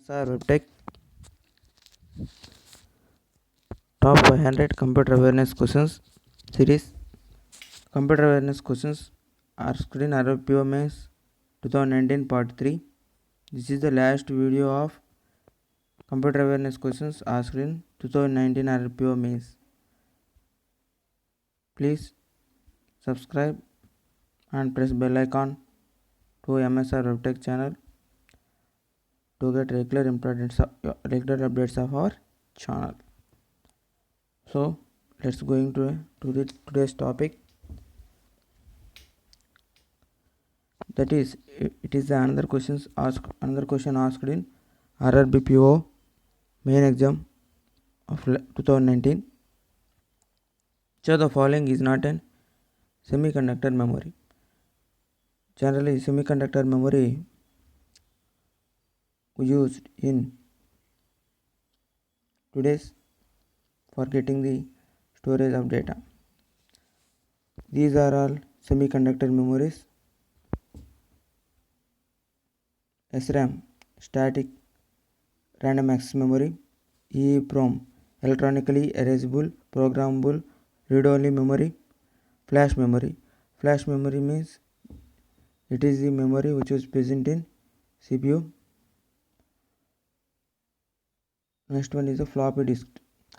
Sir, WebTech Top 500 Computer Awareness Questions Series. Computer Awareness Questions asked in RPO Mains 2019 Part 3. This is the last video of Computer Awareness Questions asked in 2019 RPO Mains. Please subscribe and press bell icon to MSR WebTech channel to get regular updates of our channel. So let's going to today's topic. That is, it is another question asked in RRBPO main exam of 2019. So the following is not an semiconductor memory. Generally, semiconductor memory used in today's for getting the storage of data. These are all semiconductor memories. SRAM, static random access memory. EEPROM, electronically erasable programmable read-only memory. Flash memory. Flash memory means it is the memory which is present in CPU. Next one is a floppy disk.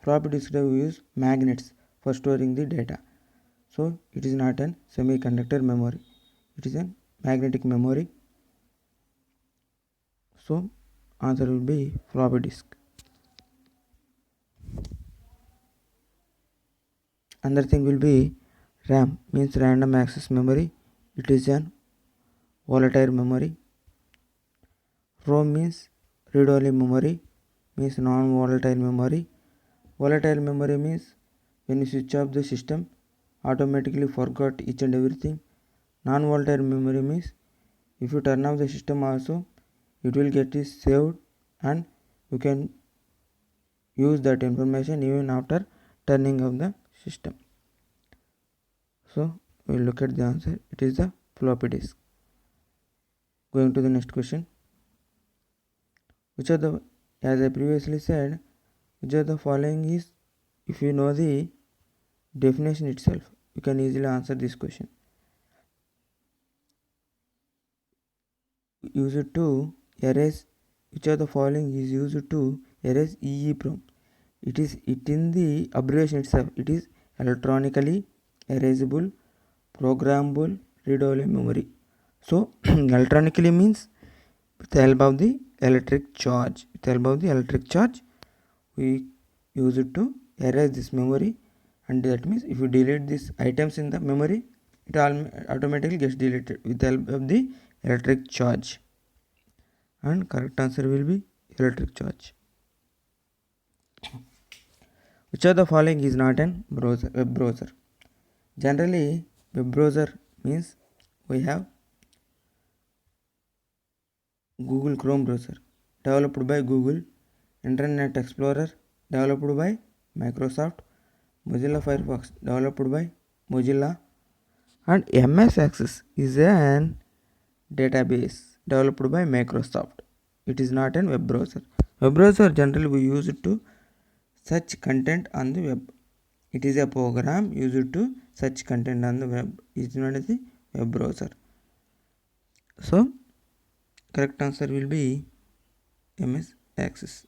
Floppy disk drive use magnets for storing the data. So it is not an semiconductor memory. It is a magnetic memory. So answer will be floppy disk. Another thing will be RAM means random access memory. It is an volatile memory. ROM means read-only memory, means non-volatile memory. Volatile memory means when you switch off the system, automatically forgot each and everything. Non-volatile memory means if you turn off the system also, it will get is saved and you can use that information even after turning off the system. So we will look at the answer. It is the floppy disk. Going to the next question. Which of the, as I previously said, which of the following is, if you know the definition itself, you can easily answer this question. Use it to erase, which of the following is used to erase EEPROM? It in the abbreviation itself, it is electronically erasable programmable read-only memory. So electronically means with the help of the electric charge. With the help of the electric charge, we use it to erase this memory, and that means if you delete these items in the memory, it automatically gets deleted with the help of the electric charge. And correct answer will be electric charge. Which of the following is not an browser, web browser? Generally, web browser means we have Google Chrome browser developed by Google, Internet Explorer developed by Microsoft, Mozilla Firefox developed by Mozilla, and MS Access is an database developed by Microsoft. It is not a web browser. Web browser generally we use it to search content on the web. It is a program used to search content on the web. It is not a web browser. So correct answer will be MS Access.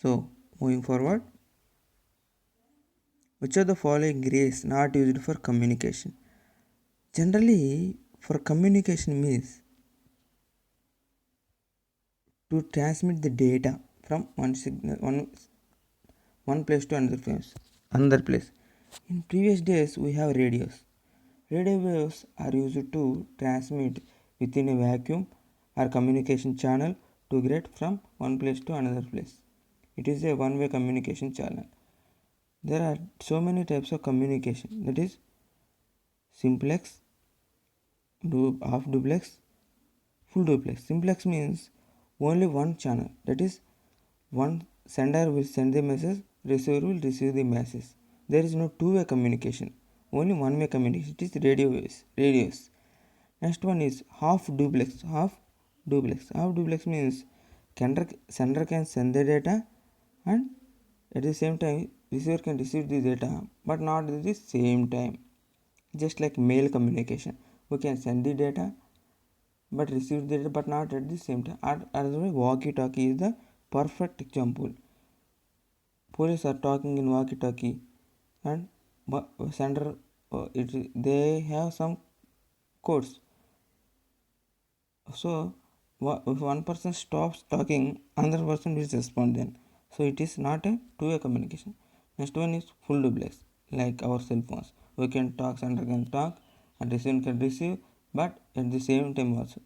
So moving forward, which of the following is not used for communication? Generally, for communication means to transmit the data from one place to another place. In previous days, we have radios. Radio waves are used to transmit within a vacuum or communication channel to get from one place to another place. It is a one-way communication channel. There are so many types of communication, that is simplex, half duplex, full duplex. Simplex means only one channel, that is one sender will send the message, receiver will receive the message. There is no two-way communication, only one-way communication. It is radios. Next one is half duplex. Half duplex means sender can send the data and at the same time receiver can receive the data but not at the same time. Just like mail communication, we can send the data but receive the data but not at the same time. Otherwise, walkie-talkie is the perfect example. Police are talking in walkie-talkie and sender they have some codes. So if one person stops talking, another person will respond then. So it is not a two-way communication. Next one is full duplex, like our cell phones. We can talk, sender can talk, and receiver can receive, but at the same time also.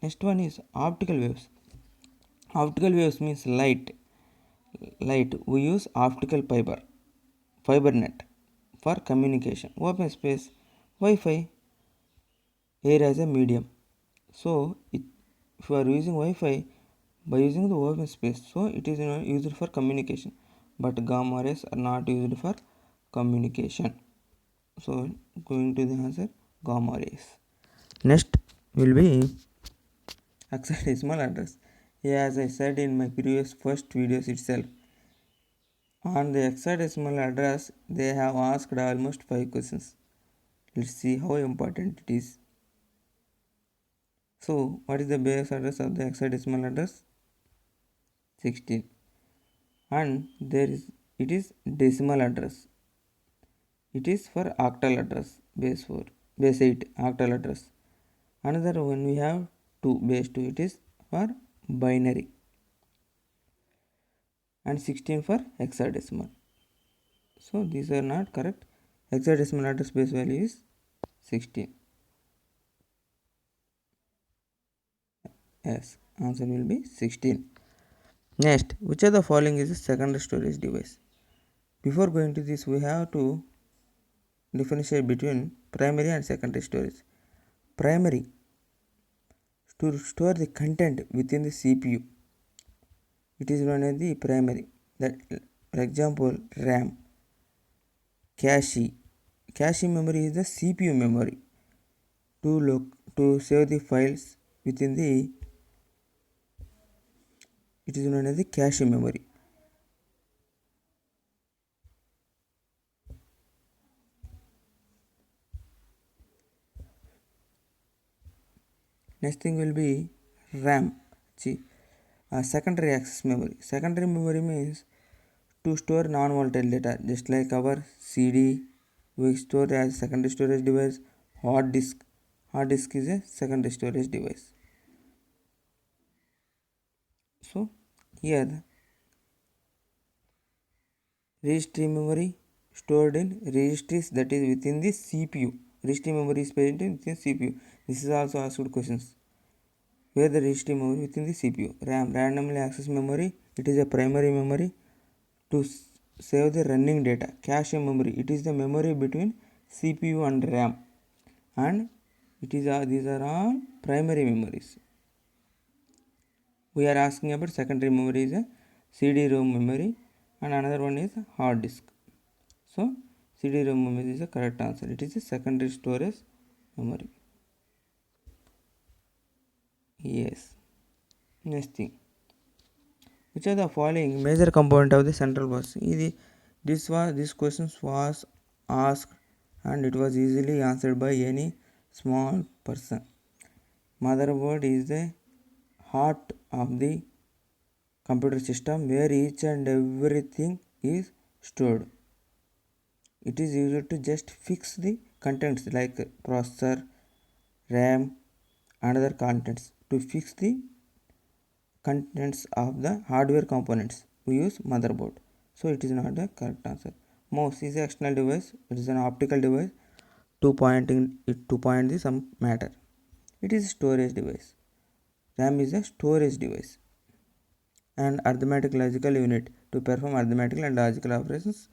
Next one is optical waves. Optical waves means light. We use optical fiber net for communication. Open space, Wi-Fi, air as a medium. So if you are using Wi-Fi by using the open space, so it is used for communication, but gamma rays are not used for communication. So going to the answer, gamma rays. Next will be hexadecimal address. As I said in my previous first videos itself, on the hexadecimal address they have asked almost 5 questions. Let's see how important it is. So what is the base address of the hexadecimal address? 16. And it is decimal address. It is for octal address, base 8 octal address. Another one we have 2, base 2, it is for binary, and 16 for hexadecimal. So these are not correct. Hexadecimal address base value is 16. Yes, answer will be 16. Next, which of the following is a secondary storage device? Before going to this, we have to differentiate between primary and secondary storage. Primary, to store the content within the CPU, it is known as the primary. That, for example, RAM. Cache memory is the CPU memory to save the files within the, it is known as the cache memory. Next thing will be RAM. Secondary access memory. Secondary memory means to store non-volatile data, just like our CD we store as secondary storage device. Hard disk is a secondary storage device. So here registry memory stored in registries, that is within the CPU. Registry memory is present within CPU. This is also asked questions. Where the registry memory within the CPU. RAM, randomly access memory, it is a primary memory to save the running data. Cache memory, it is the memory between CPU and RAM, and these are all primary memories. We are asking about secondary memory is a CD-ROM memory, and another one is hard disk. So CD-ROM memory is the correct answer. It is a secondary storage memory. Yes. Next thing, which are the following major component of the central bus? This question was asked and it was easily answered by any small person. Motherboard is the heart of the computer system where each and everything is stored. It is used to just fix the contents like processor, RAM, and other contents. To fix the contents of the hardware components, we use motherboard. So it is not the correct answer. Mouse is an external device. It is an optical device to point the some matter. It is a storage device. RAM is a storage device. And arithmetic logical unit to perform arithmetic and logical operations.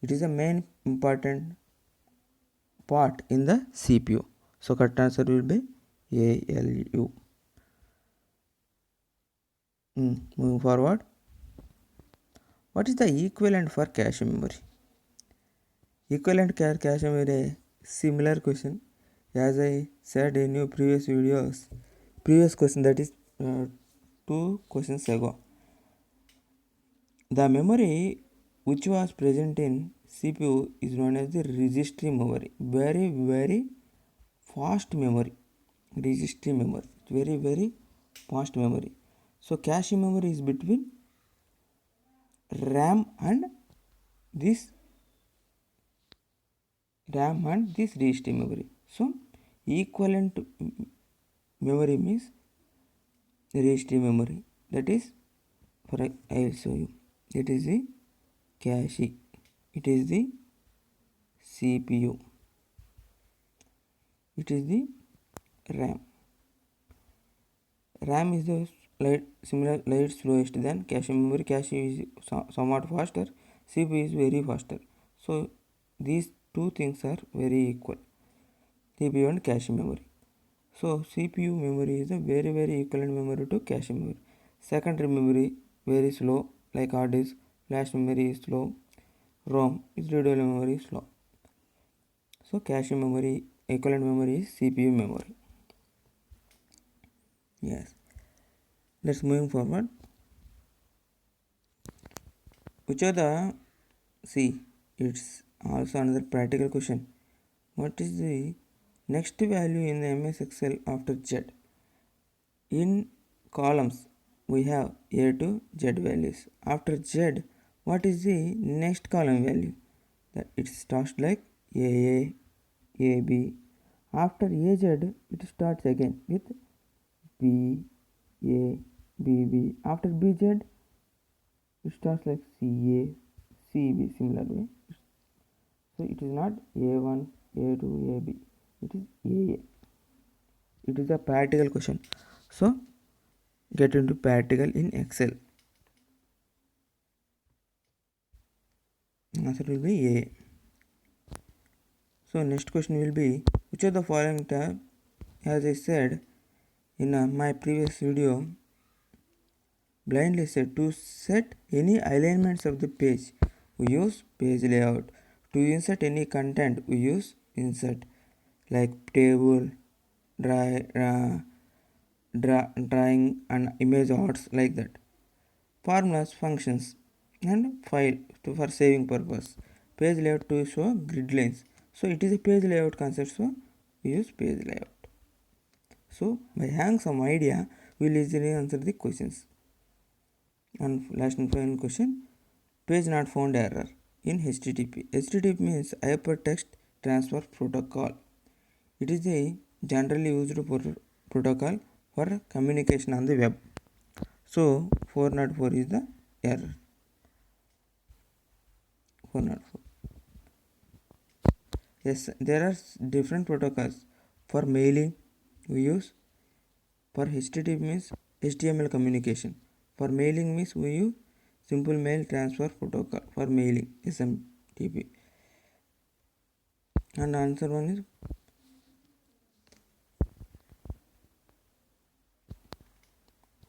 It is a main important part in the CPU. So correct answer will be ALU. Moving forward, what is the equivalent for cache memory? Equivalent cache memory, similar question. As I said in your previous question, that is 2 questions ago, the memory which was present in CPU is known as the registry memory. Very fast memory. Registry memory. Very fast memory. So cache memory is between RAM and this registry memory. So equivalent memory means registry memory. That is, I will show you. It is the cache. It is the CPU. It is the RAM. RAM is the light slowest than cache memory. Cache is somewhat faster. CPU is very faster. So these two things are very equal. CPU and cache memory. So CPU memory is a very equivalent memory to cache memory. Secondary memory very slow, like hard disk. Flash memory is slow. ROM is readable memory is slow. So cache memory equivalent memory is CPU memory. Yes. Let's moving forward. Which are the it's also another practical question. What is the next value in the MS Excel after Z? In columns we have A to Z values. After Z, what is the next column value? That it starts like AA, AB. After AZ, it starts again with B, A, BB. After BZ, it starts like CA, CB, similar way. So it is not A1, A2, AB. It is AA. It is a practical question. So get into practical in Excel. Answer will be A. So next question will be, which of the following tab, as I said in my previous video, blindly said to set any alignments of the page, we use page layout. To insert any content, we use insert, like table, drawing and image arts, like that. Formulas, functions, and file for saving purpose. Page layout to show grid lines. So it is a page layout concept, so we use page layout. So by having some idea, we will easily answer the questions. And last and final question, page not found error in HTTP. HTTP means Hypertext Transfer Protocol. It is a generally used protocol for communication on the web. So 404 is the error. 404. Yes, there are different protocols. For mailing, we use, for HTTP means HTML communication. For mailing means we use Simple Mail Transfer Protocol for mailing, SMTP. And answer one is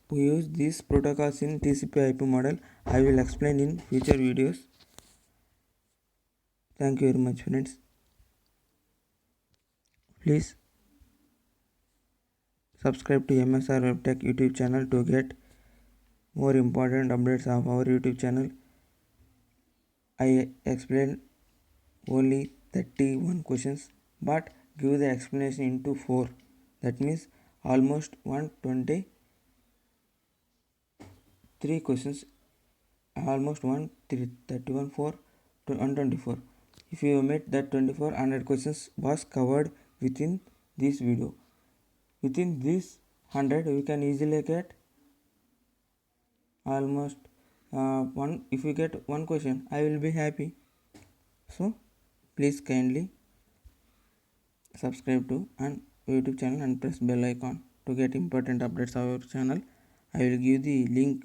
we use these protocols in TCP/IP model. I will explain in future videos. Thank you very much, friends. Please subscribe to MSR WebTech YouTube channel to get more important updates of our YouTube channel. I explain only 31 questions, but give the explanation into 4. That means almost 123 questions, almost 131 4 to 124. If you met that 2400 questions was covered within this video. Within this 100 we can easily get almost one. If you get one question, I will be happy. So please kindly subscribe to and YouTube channel and press bell icon to get important updates of our channel. I will give the link